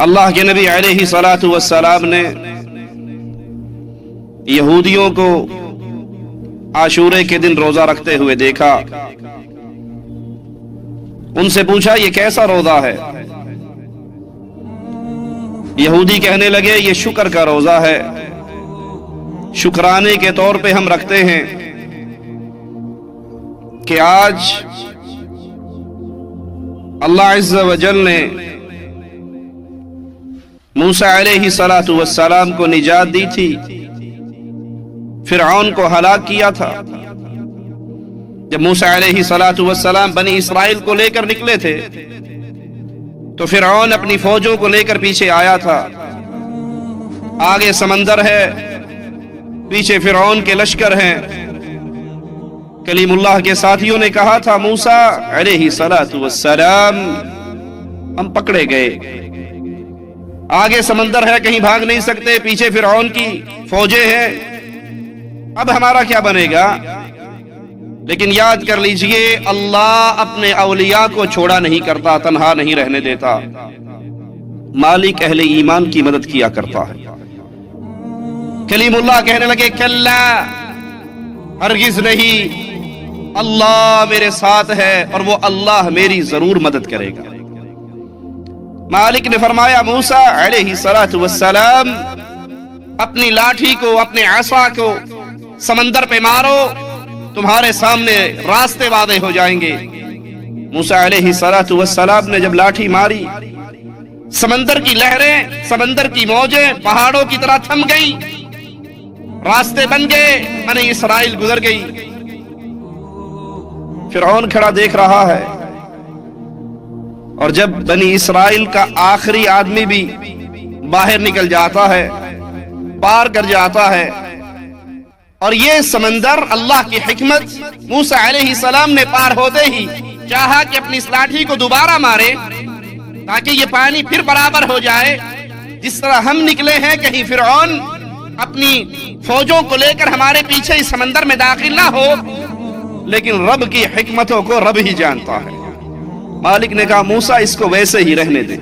اللہ کے نبی علیہ الصلوۃ والسلام نے یہودیوں کو عاشورے کے دن روزہ رکھتے ہوئے دیکھا. ان سے پوچھا یہ کیسا روزہ ہے؟ یہودی کہنے لگے یہ شکر کا روزہ ہے، شکرانے کے طور پہ ہم رکھتے ہیں کہ آج اللہ عز و جل نے موسیٰ علیہ الصلوۃ والسلام کو نجات دی تھی، فرعون کو ہلاک کیا تھا. جب موسیٰ علیہ الصلوۃ والسلام بنی اسرائیل کو لے کر نکلے تھے تو فرعون اپنی فوجوں کو لے کر پیچھے آیا تھا. آگے سمندر ہے، پیچھے فرعون کے لشکر ہیں. کلیم اللہ کے ساتھیوں نے کہا تھا موسیٰ علیہ الصلوۃ والسلام ہم پکڑے گئے، آگے سمندر ہے، کہیں بھاگ نہیں سکتے، پیچھے فرعون کی فوجیں ہیں، اب ہمارا کیا بنے گا؟ لیکن یاد کر لیجئے اللہ اپنے اولیاء کو چھوڑا نہیں کرتا، تنہا نہیں رہنے دیتا. مالک اہل ایمان کی مدد کیا کرتا ہے. کلیم اللہ کہنے لگے کلا، ہرگز نہیں، اللہ میرے ساتھ ہے اور وہ اللہ میری ضرور مدد کرے گا. مالک نے فرمایا موسیٰ علیہ الصلوۃ والسلام اپنی لاٹھی کو، اپنے عصا کو سمندر پہ مارو، تمہارے سامنے راستے واضح ہو جائیں گے. موسیٰ علیہ الصلوۃ والسلام نے جب لاٹھی ماری، سمندر کی لہریں، سمندر کی موجیں پہاڑوں کی طرح تھم گئی، راستے بن گئے، بنی اسرائیل گزر گئی. فرعون کھڑا دیکھ رہا ہے، اور جب بنی اسرائیل کا آخری آدمی بھی باہر نکل جاتا ہے، پار کر جاتا ہے، اور یہ سمندر اللہ کی حکمت، موسیٰ علیہ السلام نے پار ہوتے ہی چاہا کہ اپنی اس لاٹھی کو دوبارہ مارے تاکہ یہ پانی پھر برابر ہو جائے. جس طرح ہم نکلے ہیں، کہیں فرعون اپنی فوجوں کو لے کر ہمارے پیچھے اس سمندر میں داخل نہ ہو. لیکن رب کی حکمتوں کو رب ہی جانتا ہے. مالک نے کہا موسیٰ اس کو ویسے ہی رہنے دے،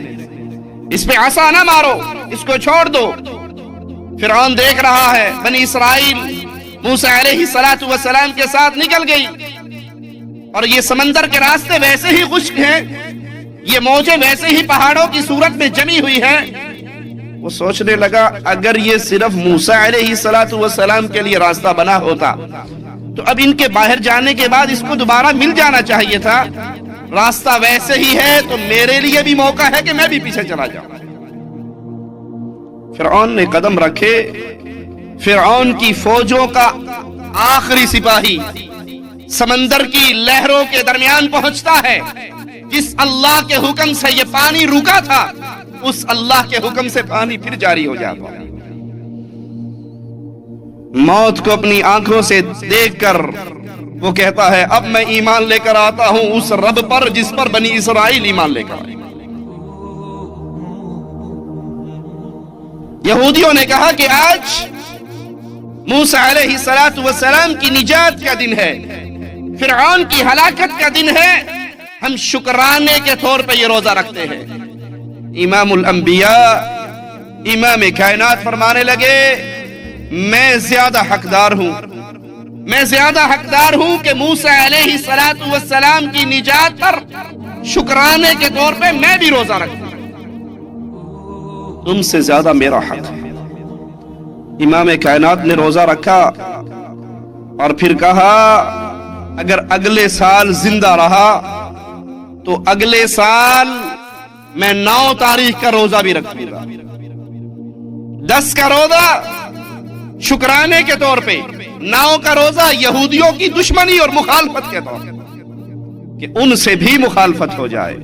اس پہ عصا نہ مارو، اس کو چھوڑ دو. فرعون دیکھ رہا ہے بنی اسرائیل موسیٰ علیہ الصلوۃ والسلام کے ساتھ نکل گئی، اور یہ سمندر کے راستے ویسے ہی خشک ہیں، یہ موجیں ویسے ہی پہاڑوں کی صورت میں جمی ہوئی ہیں. وہ سوچنے لگا اگر یہ صرف موسیٰ علیہ الصلوۃ والسلام کے لیے راستہ بنا ہوتا تو اب ان کے باہر جانے کے بعد اس کو دوبارہ مل جانا چاہیے تھا. راستہ ویسے ہی ہے تو میرے لیے بھی موقع ہے کہ میں بھی پیچھے چلا جاؤں. فرعون نے قدم رکھے. فرعون کی فوجوں کا آخری سپاہی سمندر کی لہروں کے درمیان پہنچتا ہے. جس اللہ کے حکم سے یہ پانی رکا تھا، اس اللہ کے حکم سے پانی پھر جاری ہو جاتا ہے. موت کو اپنی آنکھوں سے دیکھ کر وہ کہتا ہے اب میں ایمان لے کر آتا ہوں اس رب پر جس پر بنی اسرائیل ایمان لے کر آئے. یہودیوں نے کہا کہ آج موسیٰ علیہ الصلوۃ والسلام کی نجات کا دن ہے، فرعون کی ہلاکت کا دن ہے، ہم شکرانے کے طور پہ یہ روزہ رکھتے ہیں. امام الانبیاء، امام کائنات فرمانے لگے میں زیادہ حقدار ہوں کہ موسیٰ علیہ الصلوۃ والسلام کی نجات پر شکرانے کے طور پہ میں بھی روزہ رکھوں. تم سے زیادہ میرا حق ہے. امام کائنات نے روزہ رکھا اور پھر کہا اگر اگلے سال زندہ رہا تو اگلے سال میں 9 تاریخ کا روزہ بھی رکھوں گا. 10 کا روزہ شکرانے کے طور پہ، 9 کا روزہ یہودیوں کی دشمنی اور مخالفت کے طور پہ کہ ان سے بھی مخالفت ہو جائے.